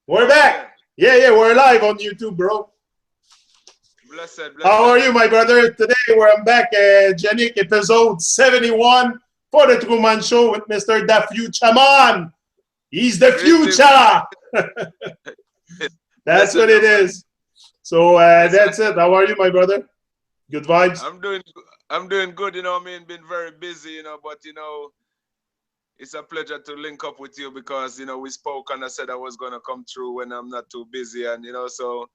We're back. Yeah, we're live on YouTube, bro. Blessed. How are you, my brother? Today I'm back, Janik, episode 71 for the Tru-mon show with Mr. The Fuchaman. He's the future. That's what it is. So that's it. How are you, my brother? Good vibes? I'm doing good, you know. I mean, been very busy, you know, but you know, it's a pleasure to link up with you because, you know, we spoke and I said I was going to come through when I'm not too busy. And, you know, so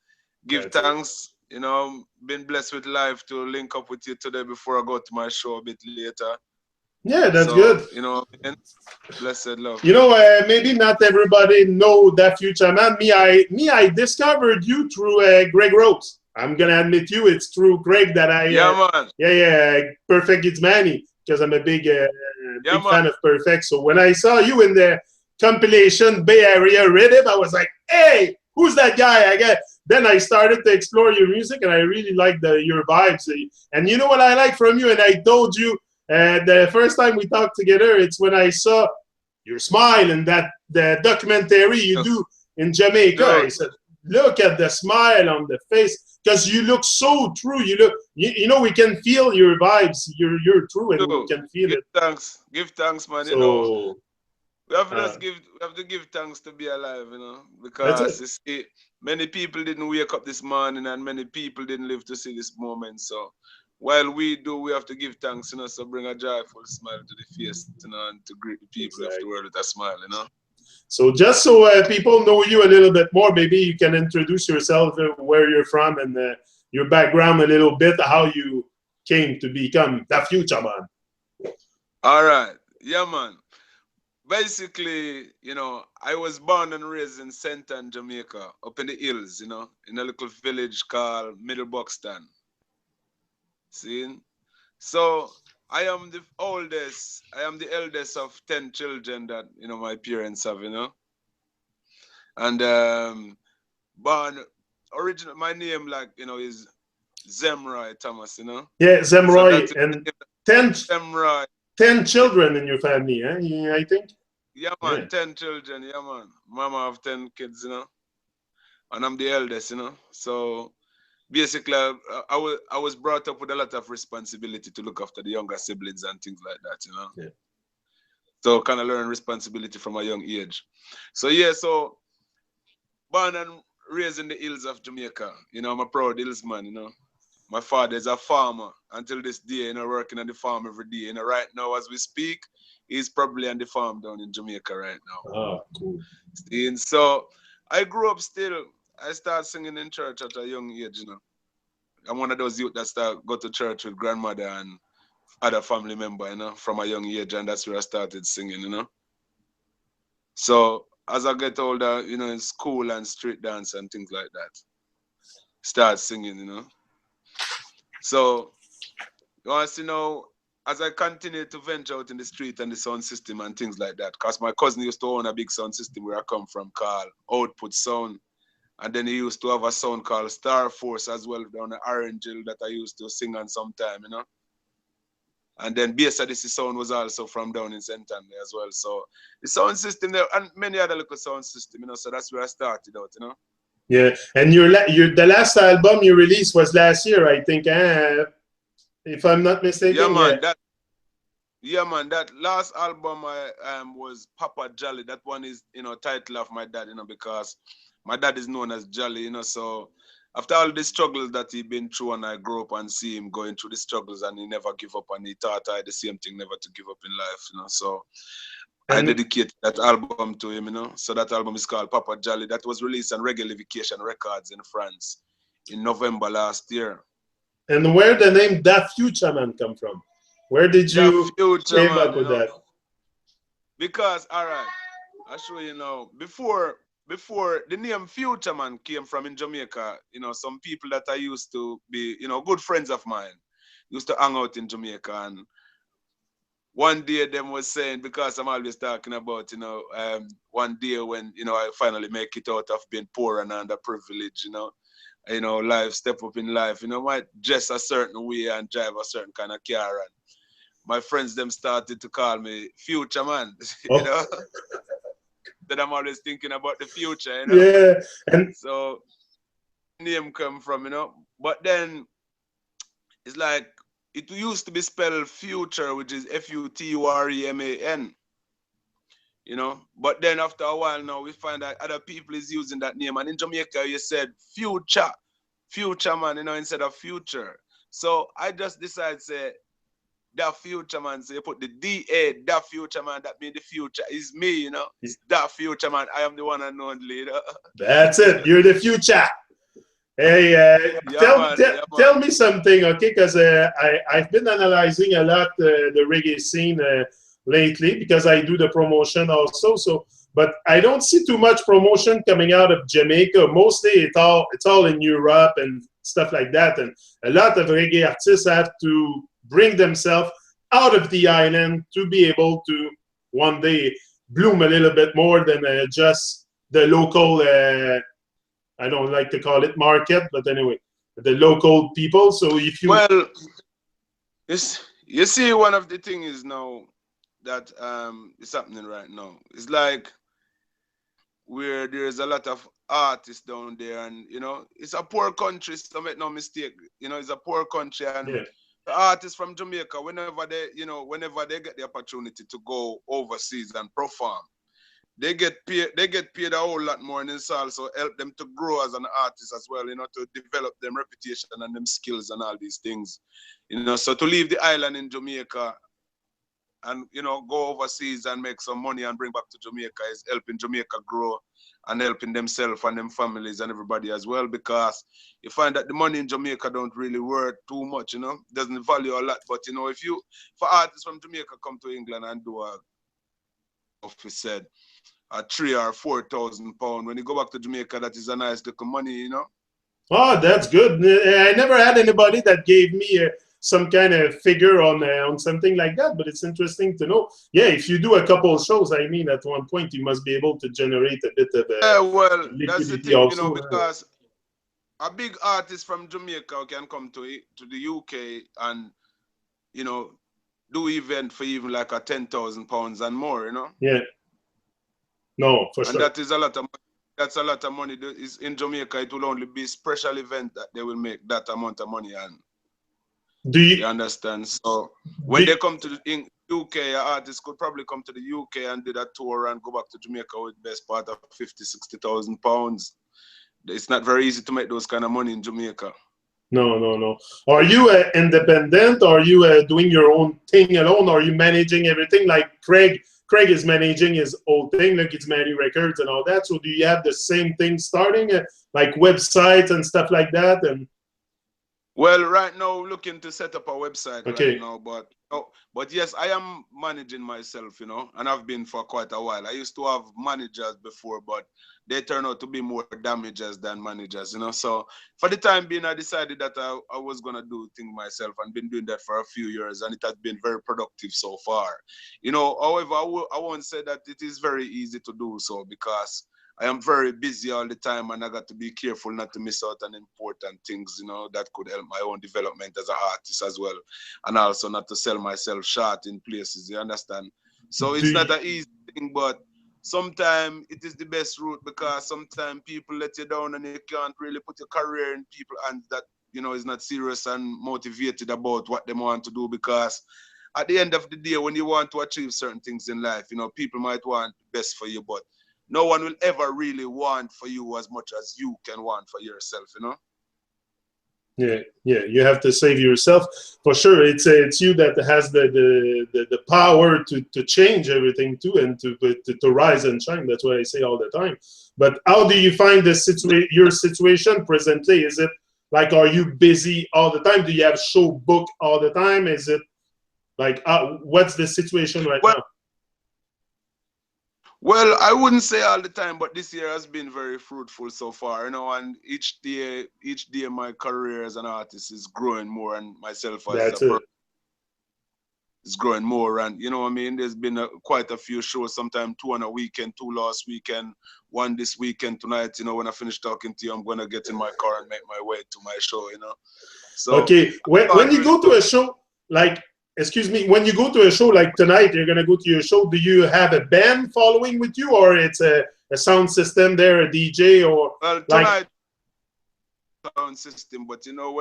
give thanks. You know, been blessed with life to link up with you today before I go to my show a bit later. Yeah, that's good. You know, blessed love. You know, maybe not everybody know that Fuchaman. Me, I discovered you through Greg Roadz. I'm going to admit you, it's through Greg that I... man. Perfect It's Manny, because I'm a big fan of Perfect. So when I saw you in the compilation Bay Area Rhythm, I was like, hey, who's that guy? Then I started to explore your music, and I really like your vibes. And you know what I like from you? And I told you the first time we talked together, it's when I saw your smile and the documentary you do in Jamaica. I said, look at the smile on the face, because you look so true. You know, we can feel your vibes. You're true, and we can feel it. Give thanks, man. So, you know, we have to give thanks to be alive, you know, because you see, many people didn't wake up this morning, and many people didn't live to see this moment. So, while we do, we have to give thanks, you know. So bring a joyful smile to the face, you know, and to greet the people of the world with a smile, you know. So just so people know you a little bit more, maybe you can introduce yourself, where you're from, and your background a little bit, how you came to become the Fuchaman. All right. Yeah, man. Basically, you know, I was born and raised in Central Jamaica, up in the hills, you know, in a little village called Middle Buxton. See? So I am the oldest, I am the eldest of 10 children that, you know, my parents have, you know. And born, original, my name, like, you know, is Zemroy Thomas, you know. Yeah, Zemroy, so and 10 Zemroy. children in your family, eh? Yeah, I think. Yeah, man, 10 children, yeah, man. Mama have 10 kids, you know. And I'm the eldest, you know. So basically, I was brought up with a lot of responsibility to look after the younger siblings and things like that, you know. Yeah. So kind of learn responsibility from a young age. So yeah, so born and raised in the hills of Jamaica. You know, I'm a proud hillsman, you know. My father is a farmer until this day, you know, working on the farm every day. You know, right now as we speak, he's probably on the farm down in Jamaica right now. Oh, cool. And so I grew up still. I started singing in church at a young age, you know. I'm one of those youth that go to church with grandmother and other family member, you know, from a young age, and that's where I started singing, you know. So as I get older, you know, in school and street dance and things like that, start singing, you know. So once, you know, as I continue to venture out in the street and the sound system and things like that, because my cousin used to own a big sound system where I come from called Output Sound. And then he used to have a sound called Star Force as well down the Orange Hill that I used to sing on sometime, you know. And then BSADC sound was also from down in St. Anthony as well. So the sound system there and many other local sound system, you know, so that's where I started out, you know. Yeah, and the last album you released was last year, I think, if I'm not mistaken. Yeah, man, that last album I was Papa Jolly. That one is, you know, title of my dad, you know, because my dad is known as Jolly, you know, so after all the struggles that he been through, and I grew up and see him going through the struggles, and he never give up, and he taught I the same thing, never to give up in life, you know, so I dedicate that album to him, you know. So that album is called Papa Jolly. That was released on Reggae Records in France in November last year. And where the name Da Fuchaman come from? Where did you came up with that? Because, all right, I'll show you now. Before the name Fuchaman came from in Jamaica, you know, some people that I used to be, you know, good friends of mine used to hang out in Jamaica, and one day them was saying, because I'm always talking about, you know, one day when, you know, I finally make it out of being poor and underprivileged, you know, life, step up in life, you know, might dress a certain way and drive a certain kind of car, and my friends them started to call me Fuchaman, you know. instead I'm always thinking about the future, you know. Yeah, and so name come from, you know. But then it's like it used to be spelled future, which is Futurman, you know. But then after a while now, we find that other people is using that name, and in Jamaica you said Fuchaman, you know, instead of future. So I just decided to say that Fuchaman. So you put the DA, that Fuchaman, that means the future is me, you know. It's that Fuchaman. I am the one and only, you know. That's it. You're the future. Hey, tell me something, okay? Because I've been analyzing a lot the reggae scene lately because I do the promotion also. So, but I don't see too much promotion coming out of Jamaica. Mostly, it's all in Europe and stuff like that. And a lot of reggae artists have to bring themselves out of the island to be able to one day bloom a little bit more than just the local. I don't like to call it market, but anyway, the local people. So if you you see, one of the things now that is happening right now, it's like where there's a lot of artists down there, and you know, it's a poor country, so make no mistake, you know, it's a poor country, and the artists from Jamaica, whenever they get the opportunity to go overseas and perform, they get paid a whole lot more, and it's also help them to grow as an artist as well, you know, to develop them reputation and them skills and all these things, you know. So to leave the island in Jamaica and, you know, go overseas and make some money and bring back to Jamaica is helping Jamaica grow and helping themselves and them families and everybody as well, because you find that the money in Jamaica don't really worth too much, you know, doesn't value a lot. But, you know, if artists from Jamaica come to England and do a 3,000 or 4,000 pounds, when you go back to Jamaica, that is a nice little money, you know. Oh, that's good. I never had anybody that gave me some kind of figure on something like that, but it's interesting to know. Yeah, if you do a couple of shows, I mean, at one point you must be able to generate a bit of well, that's the thing, also, you know, because a big artist from Jamaica can come to the UK and, you know, do event for even like a 10,000 pounds and more, you know. Yeah. No, for sure. And that is a lot of money. That's a lot of money. Is in Jamaica, it will only be special event that they will make that amount of money. And do you understand? So when they come to the UK, artists could probably come to the UK and do that tour and go back to Jamaica with best part of 50,000-60,000 pounds. It's not very easy to make those kind of money in Jamaica. No. Are you independent? Are you doing your own thing alone? Are you managing everything like Craig? Craig is managing his whole thing, like it's Many Records and all that. So do you have the same thing starting, like websites and stuff like that? And well, right now looking to set up a website right now, but yes, I am managing myself, you know, and I've been for quite a while. I used to have managers before, but they turn out to be more damagers than managers, you know. So for the time being, I decided that I was gonna do things myself, and been doing that for a few years, and it has been very productive so far, you know. However, I won't say that it is very easy to do so, because I am very busy all the time, and I got to be careful not to miss out on important things, you know, that could help my own development as an artist as well, and also not to sell myself short in places, you understand? So it's not an easy thing, but sometimes it is the best route, because sometimes people let you down and you can't really put your career in people and that, you know, is not serious and motivated about what they want to do, because at the end of the day, when you want to achieve certain things in life, you know, people might want the best for you, but no one will ever really want for you as much as you can want for yourself, you know? Yeah, you have to save yourself for sure. It's you that has the power to change everything too, and to rise and shine. That's what I say all the time. But how do you find your situation presently? Is it like, are you busy all the time? Do you have show book all the time? Is it like what's the situation right now? Well, I wouldn't say all the time, but this year has been very fruitful so far, you know, and each day my career as an artist is growing more, and myself as a person is growing more. And, you know what I mean, there's been quite a few shows, sometimes 2 on a weekend, 2 last weekend, 1 this weekend. Tonight, you know, when I finish talking to you, I'm going to get in my car and make my way to my show, you know. So okay, when you go to a show, like, excuse me, when you go to a show like tonight, you're gonna go to your show. Do you have a band following with you, or it's a sound system there, a DJ, or well tonight? Sound system, but you know,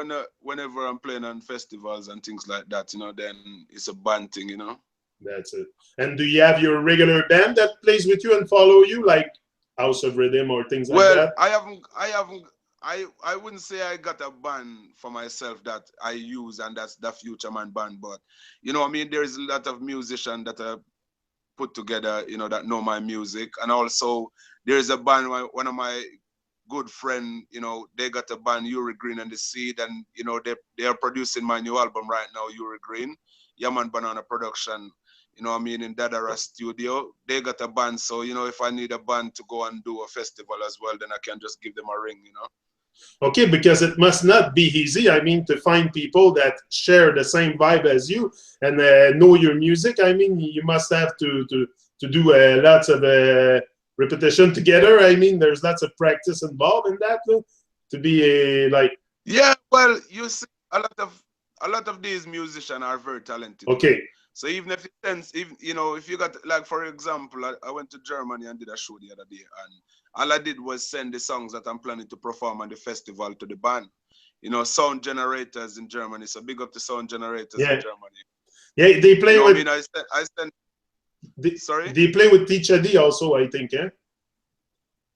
whenever I'm playing on festivals and things like that, you know, then it's a band thing, you know. That's it. And do you have your regular band that plays with you and follow you, like House of Rhythm or things like that? Well, I wouldn't say I got a band for myself that I use, and that's the Fuchaman band. But you know, I mean, there's a lot of musicians that are put together, you know, that know my music, and also there's a band. One of my good friend, you know, they got a band, Irie Green and the Seed, and you know, they are producing my new album right now, Irie Green, Yaman Banana Production. You know what I mean, in Dadara Studio. They got a band, so you know, if I need a band to go and do a festival as well, then I can just give them a ring, you know. Okay, because it must not be easy. I mean, to find people that share the same vibe as you and know your music. I mean, you must have to do lots of repetition together. I mean, there's lots of practice involved in that to be like. Yeah, well, you see, a lot of these musicians are very talented. Okay. You know? So even if you know, if you got, like, for example, I went to Germany and did a show the other day, and all I did was send the songs that I'm planning to perform on the festival to the band. You know, sound generators in Germany. So big up the sound generators in Germany. Yeah, they play, you know, with. I sent. Sorry. They play with Teacher D also, I think. Yeah.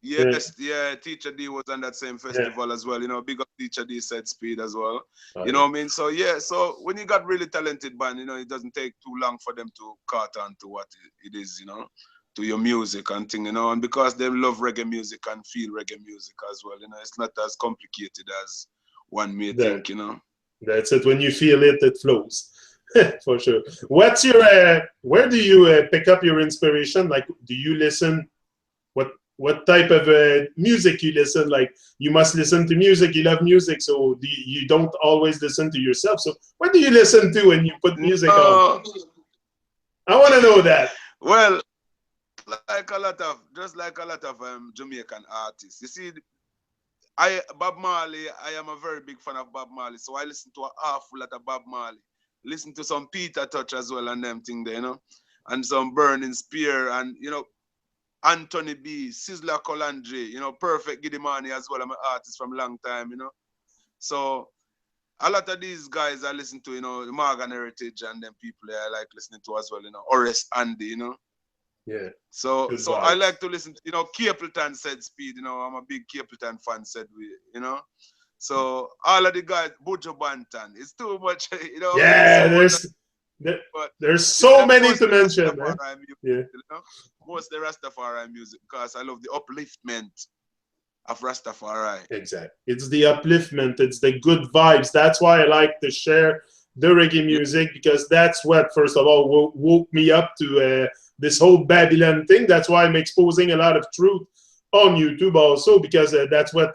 Yes, yeah, Teacher D was on that same festival as well. You know, big up Teacher D, Set Speed as well. You know what I mean? So yeah, so when you got really talented band, you know, it doesn't take too long for them to cut on to what it is, you know, to your music and thing, you know, and because they love reggae music and feel reggae music as well, you know, it's not as complicated as one may think, you know. That's it. When you feel it, it flows. For sure. What's your where do you pick up your inspiration? Like, do you listen? What type of music you listen? Like, you must listen to music. You love music, so you don't always listen to yourself. So what do you listen to when you put music on? I want to know that. Well, like a lot of Jamaican artists. You see, Bob Marley, I am a very big fan of Bob Marley, so I listen to an awful lot of Bob Marley. Listen to some Peter Touch as well and them thing there, you know, and some Burning Spear and, you know, Anthony B, Sizzla Colandre, you know, Perfect Gidimani as well. I'm an artist from a long time, you know. So a lot of these guys I listen to, you know, Morgan Heritage and them people I like listening to as well, you know, Horace Andy, you know. Yeah. So I like to listen to, you know, Capleton Said Speed, you know, I'm a big Capleton fan, said we, you know. So all of the guys, Buju Banton, it's too much, you know. Yeah, there's so many to mention. Music, you know? Most the Rastafari music, because I love the upliftment of Rastafari. Exactly. It's the upliftment, it's the good vibes. That's why I like to share the reggae music, because that's what, first of all, woke me up to this whole Babylon thing. That's why I'm exposing a lot of truth on YouTube also, because that's what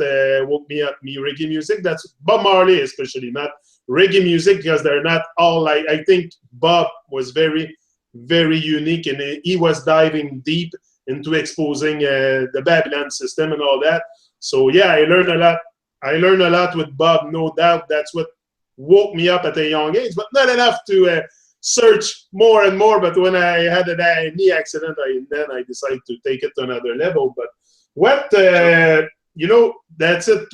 woke me up, me reggae music. That's Bob Marley especially, not reggae music, because they're not all like, I think Bob was very, very unique, and he was diving deep into exposing the Babylon system and all that. So yeah, I learned a lot. I learned a lot with Bob, no doubt. That's what woke me up at a young age, but not enough to search more and more. But when I had a knee accident, then I decided to take it to another level. But what you know, that's it.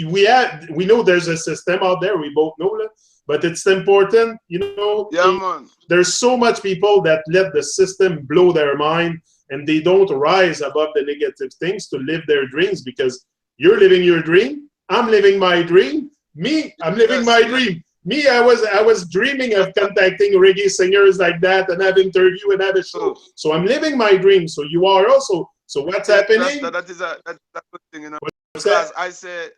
We know there's a system out there. We both know that, but it's important, you know. Yeah, man. There's so much people that let the system blow their mind, and they don't rise above the negative things to live their dreams, because you're living your dream. I'm living my dream. I'm living my dream. I was dreaming of contacting reggae singers like that and have interview and have a show. So I'm living my dream. So you are also. So what's happening? That's a good thing, you know. Because I said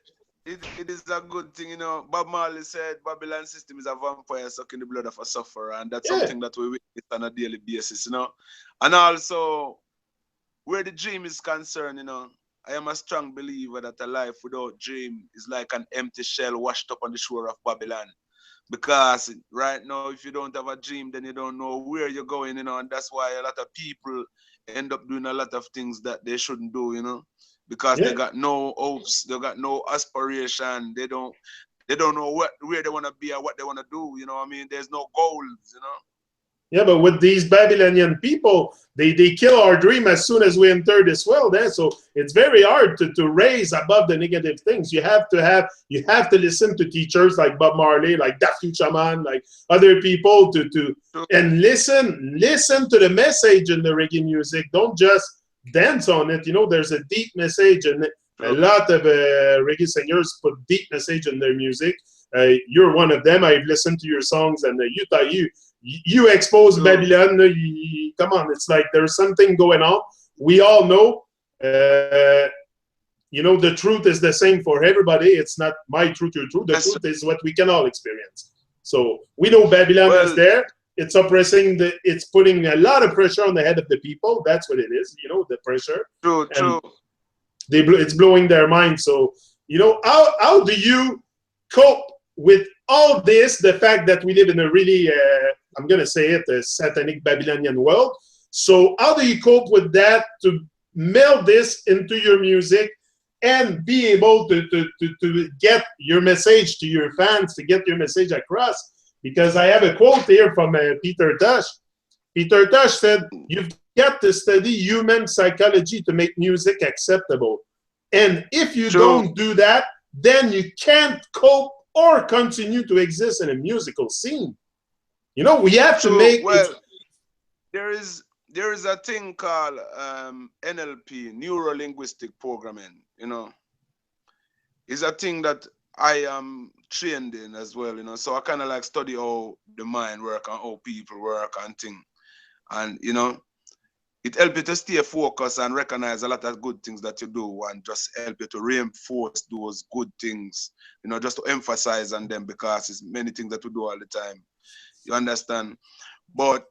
it is a good thing, you know. Bob Marley said Babylon system is a vampire sucking the blood of a sufferer, and that's something that we witness on a daily basis, you know. And also, where the dream is concerned, you know, I am a strong believer that a life without dream is like an empty shell washed up on the shore of Babylon. Because right now, if you don't have a dream, then you don't know where you're going, you know, and that's why a lot of people end up doing a lot of things that they shouldn't do, you know, because they got no hopes, they got no aspiration, they they don't know where they want to be or what they want to do. You know what I mean? There's no goals, you know. Yeah, but with these Babylonian people, they kill our dream as soon as we enter this world. So it's very hard to raise above the negative things. You have to listen to teachers like Bob Marley, like Da Fuchaman, like other people and listen to the message in the reggae music. Don't just dance on it. You know, there's a deep message, and a lot of reggae singers put deep message in their music. You're one of them. I've listened to your songs, and you expose Babylon. Come on, it's like there's something going on. We all know, you know, the truth is the same for everybody. It's not my truth, your truth. The truth is what we can all experience. So we know Babylon is there. It's oppressing it's putting a lot of pressure on the head of the people. That's what it is, you know, the pressure. True. It's blowing their mind. So, you know, how do you cope with all this, the fact that we live in a really, I'm going to say it, a satanic Babylonian world. So how do you cope with that to meld this into your music and be able to get your message to your fans, to get your message across? Because I have a quote here from Peter Tosh. Peter Tosh said, "You've got to study human psychology to make music acceptable. And if you don't do that, then you can't cope or continue to exist in a musical scene." You know, we have to make. Well, there is a thing called NLP, neuro linguistic programming. You know, it's a thing that I am trained in as well. You know, so I kind of like study how the mind work and how people work and thing, and you know, it helps you to stay focused and recognize a lot of good things that you do, and just help you to reinforce those good things, you know, just to emphasize on them, because it's many things that we do all the time. You understand? But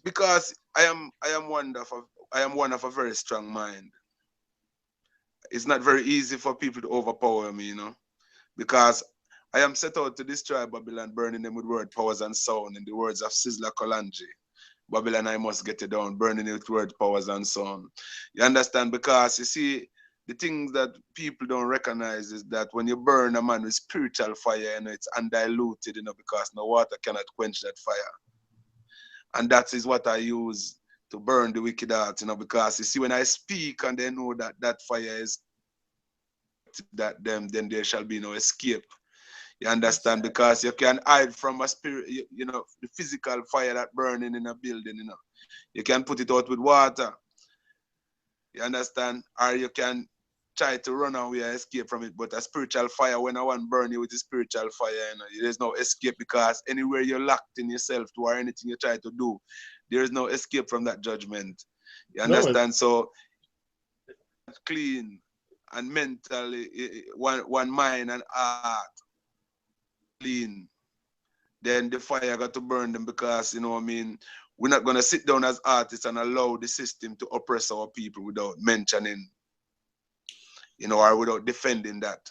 because I am one of a very strong mind. It's not very easy for people to overpower me, you know, because I am set out to destroy Babylon, burning them with word, powers, and sound, in the words of Sizzla Kalonji. Babylon, I must get it down, burning it with word, powers, and so on. You understand? Because you see, the things that people don't recognize is that when you burn a man with spiritual fire, you know, it's undiluted, you know, because no water cannot quench that fire. And that is what I use to burn the wicked heart, you know, because you see, when I speak and they know that that fire is that them, then there shall be no escape. You understand? Because you can hide from a spirit, you know, the physical fire that burning in a building, you know. You can put it out with water. You understand? Or you can try to run away and escape from it. But a spiritual fire, when I want burn you with a spiritual fire, you know, there's no escape, because anywhere you're locked in yourself to, or anything you try to do, there is no escape from that judgment. You understand? So clean and mentally, one mind and heart clean, then the fire got to burn them, because, you know what I mean, we're not going to sit down as artists and allow the system to oppress our people without mentioning, you know, or without defending that.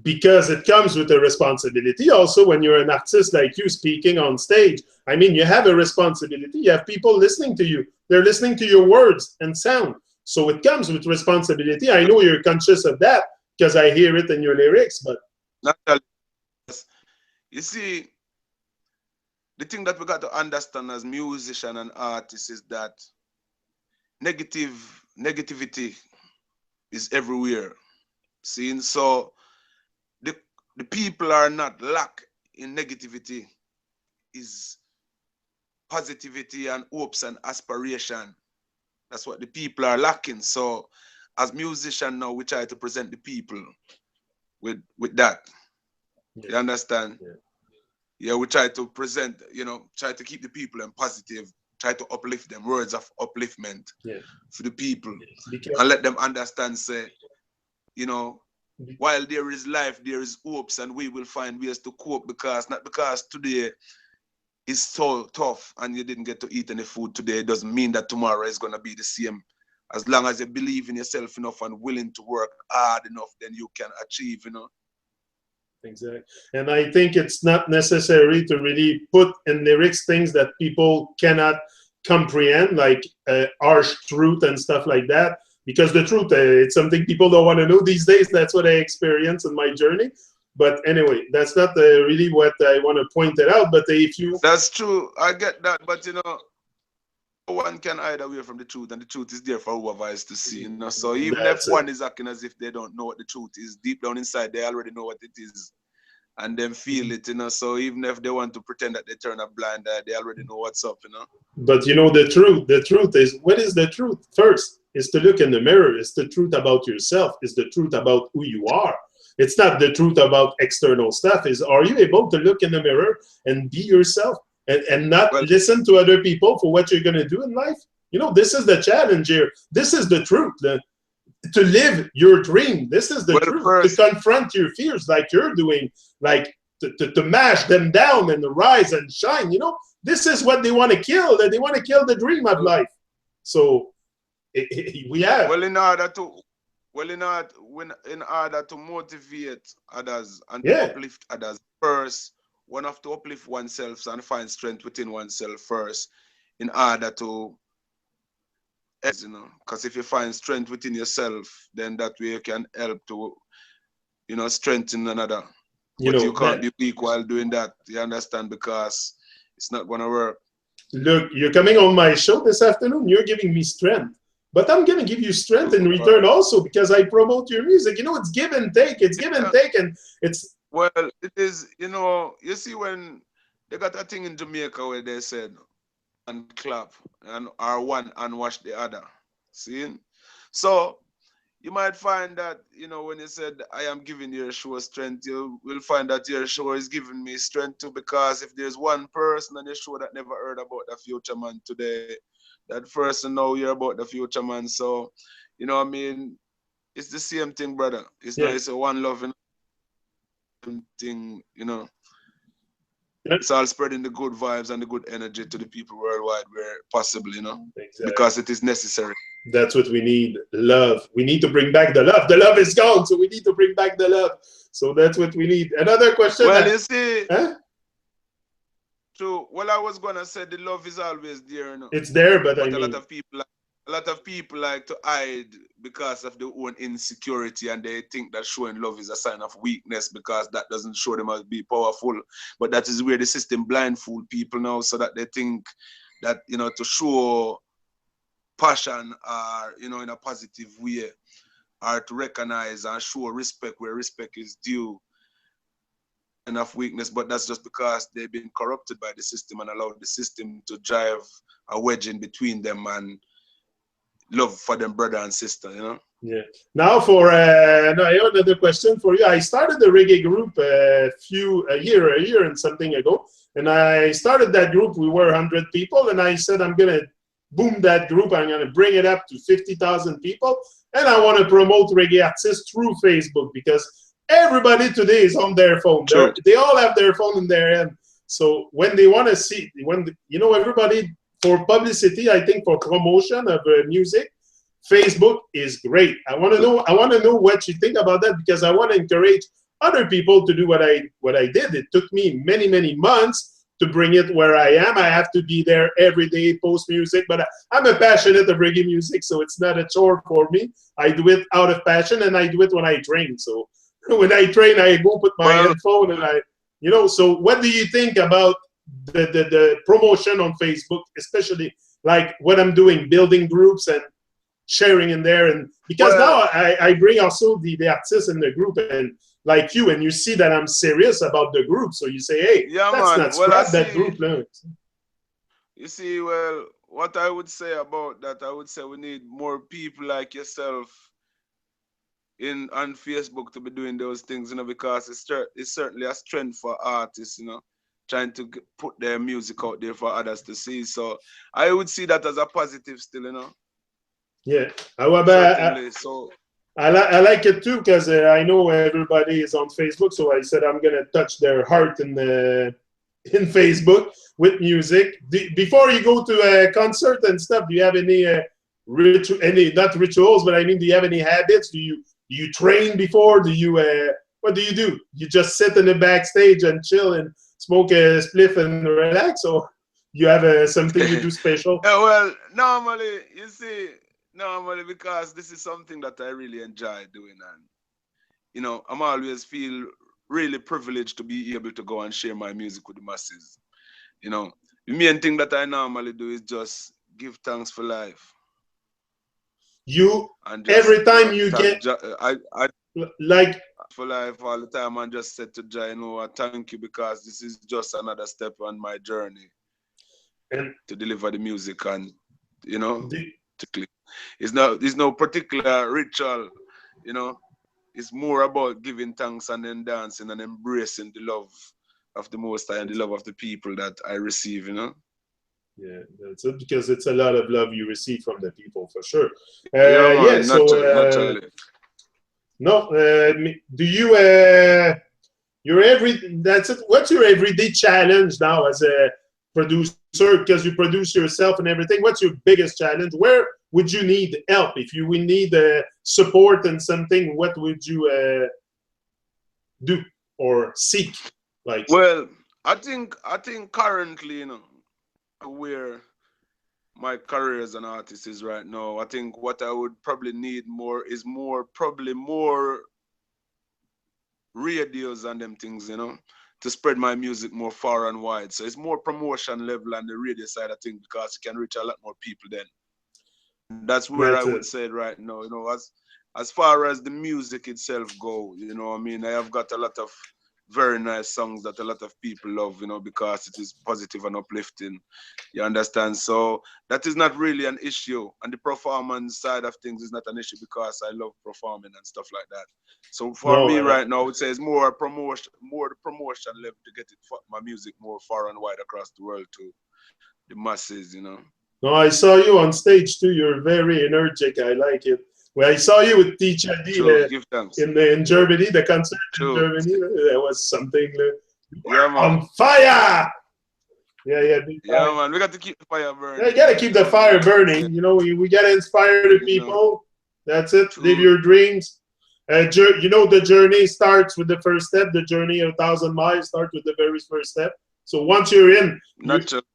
Because it comes with a responsibility also when you're an artist like you speaking on stage. I mean, you have a responsibility. You have people listening to you. They're listening to your words and sound. So it comes with responsibility. I know you're conscious of that because I hear it in your lyrics, but... You see, the thing that we got to understand as musicians and artists is that negativity is everywhere. See, so the people are not lack in negativity, is positivity and hopes and aspiration. That's what the people are lacking. So as musicians now, we try to present the people with that. Yeah. You understand? Yeah, we try to present, you know, try to keep the people in positive, try to uplift them, words of upliftment for the people, and let them understand, say, you know, while there is life, there is hopes, and we will find ways to cope, because not because today is so tough and you didn't get to eat any food today, it doesn't mean that tomorrow is going to be the same. As long as you believe in yourself enough and willing to work hard enough, then you can achieve, you know. Exactly. And I think it's not necessary to really put in lyrics things that people cannot comprehend, like harsh truth and stuff like that, because the truth, it's something people don't want to know these days. That's what I experienced in my journey. But anyway, that's not really what I want to point it out. But if you... That's true. I get that. But, you know, no one can hide away from the truth, and the truth is there for whoever is to see, you know. So even if one is acting as if they don't know what the truth is, deep down inside, they already know what it is. And then feel it, you know. So even if they want to pretend that they turn a blind eye, they already know what's up, you know. But you know the truth is, what is the truth? First is to look in the mirror. It's the truth about yourself. It's the truth about who you are. It's not the truth about external stuff. Is, are you able to look in the mirror and be yourself and not listen to other people for what you're going to do in life? You know, this is the challenge here. This is the truth. To live your dream. This is the truth. First, to confront your fears like you're doing, like to mash them down and to rise and shine. You know, this is what they want to kill. They want to kill the dream of life. So we have. Well, in order to motivate others and to uplift others, first one have to uplift oneself and find strength within oneself first, in order to, you know, because if you find strength within yourself, then that way you can help to, you know, strengthen another. But you can't be weak while doing that. You understand? Because it's not going to work. Look, you're coming on my show this afternoon. You're giving me strength. But I'm going to give you strength in return also, because I promote your music. You know, it's give and take. It's give and take. And it's... Well, it is, you know, you see when they got a thing in Jamaica where they said, and clap, or one and wash the other. See? So you might find that, you know, when you said, I am giving your show strength, you will find that your show is giving me strength too, because if there's one person on your show that never heard about the Fuchaman today, that person now hear about the Fuchaman. So, you know what I mean? It's the same thing, brother. It's nice, a one love thing, you know. It's all spreading the good vibes and the good energy to the people worldwide where possible, you know, because it is necessary. That's what we need, love. We need to bring back the love. The love is gone, so we need to bring back the love. So that's what we need. Another question. Well, you see, so, well, I was going to say the love is always there, you know? It's there, but I mean... a lot of people like to hide because of their own insecurity, and they think that showing love is a sign of weakness because that doesn't show them as be powerful. But that is where the system blindfold people now, so that they think that, you know, to show passion or, you know, in a positive way, or to recognize and show respect where respect is due, enough weakness. But that's just because they've been corrupted by the system and allowed the system to drive a wedge in between them and love for them brother and sister, you know. Yeah. Now for I have another question for you. I started the reggae group a year and something ago, and I started that group. We were 100 people, and I said I'm gonna boom that group. I'm gonna bring it up to 50,000 people, and I want to promote Reggae Artists through Facebook, because everybody today is on their phone. They all have their phone in their hand. So when they want to see, you know, everybody, for publicity, I think for promotion of music, Facebook is great. I want to know what you think about that, because I want to encourage other people to do what I did. It took me many months to bring it where I am. I have to be there every day, post music, but I'm a passionate of reggae music, so it's not a chore for me. I do it out of passion, and I do it when I train. So when I train, I go put my headphone and you know. So what do you think about the promotion on Facebook, especially like what I'm doing, building groups and sharing in there? And because now I bring also the artists in the group, and like you, and you see that I'm serious about the group, so you say, hey, not scrap that group. No. You see, well, what I would say about that, I would say we need more people like yourself on Facebook to be doing those things, you know, because it's certainly a strength for artists, you know, trying to put their music out there for others to see. So I would see that as a positive still, you know. Yeah, I like it too, because I know everybody is on Facebook, so I said I'm gonna touch their heart in Facebook with music. Before you go to a concert and stuff, do you have any not rituals, but I mean, do you have any habits? Do you train before? Do you what do? You just sit in the backstage and chill and smoke a spliff and relax, or you have something you do special? Well, normally, you see, because this is something that I really enjoy doing, and you know, I'm always feel really privileged to be able to go and share my music with the masses. You know, the main thing that I normally do is just give thanks for life. You and just, every time you get I like for life all the time and just said to Jai, I thank you because this is just another step on my journey and to deliver the music and it's no particular ritual, it's more about giving thanks and then dancing and embracing the love of the Most High and the love of the people that I receive, Yeah, that's it, because it's a lot of love you receive from the people for sure. Man, yeah, naturally. No, do you that's it. What's your everyday challenge now as a producer? Because you produce yourself and everything. What's your biggest challenge? Where would you need help? If you would need support and something, what would you do or seek? Like, well, I think currently, where my career as an artist is right now, I think what I would probably need more is probably more radios and them things, to spread my music more far and wide. So it's more promotion level on the radio side of things because you can reach a lot more people then. That's where I would say right now, as far as the music itself go, I have got a lot of very nice songs that a lot of people love, because it is positive and uplifting. You understand? So that is not really an issue. And the performance side of things is not an issue because I love performing and stuff like that. So for me right now, I would say it's more the promotion level to get my music more far and wide across the world to the masses, No, I saw you on stage too. You're very energetic. I like it. Well, I saw you with Teacher D in Germany, the concert in Germany. That was something. On fire! Yeah, man. We got to keep the fire burning. Yeah, you got to keep the fire burning. We got to inspire the people. That's it. Live your dreams. The journey starts with the first step. The journey of 1,000 miles starts with the very first step. So once you're in,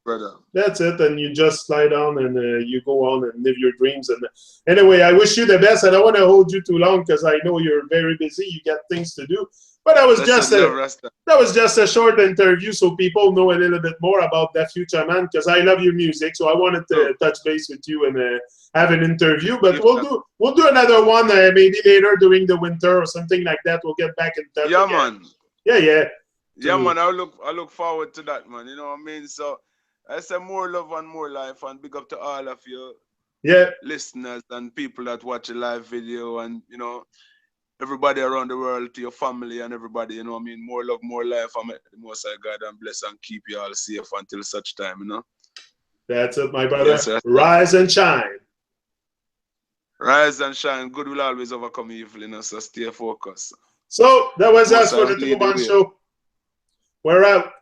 brother. That's it, and you just slide on and you go on and live your dreams. And anyway, I wish you the best. I don't want to hold you too long because I know you're very busy. You got things to do. But that was just a short interview, so people know a little bit more about that Fuchaman. Because I love your music, so I wanted to touch base with you and have an interview. But we'll do another one maybe later during the winter or something like that. We'll get back in touch. Yeah, again. Man. Yeah. Yeah, man. I look forward to that, man. You know what I mean? So I say more love and more life, and big up to all of you listeners and people that watch a live video, and everybody around the world, to your family and everybody, more love, more life. I may the Most High God and bless and keep you all safe until such time, That's it, my brother. Yes, rise and shine. Rise and shine. Good will always overcome evil, so stay focused. So that was us for the Tru-mon show. We're out.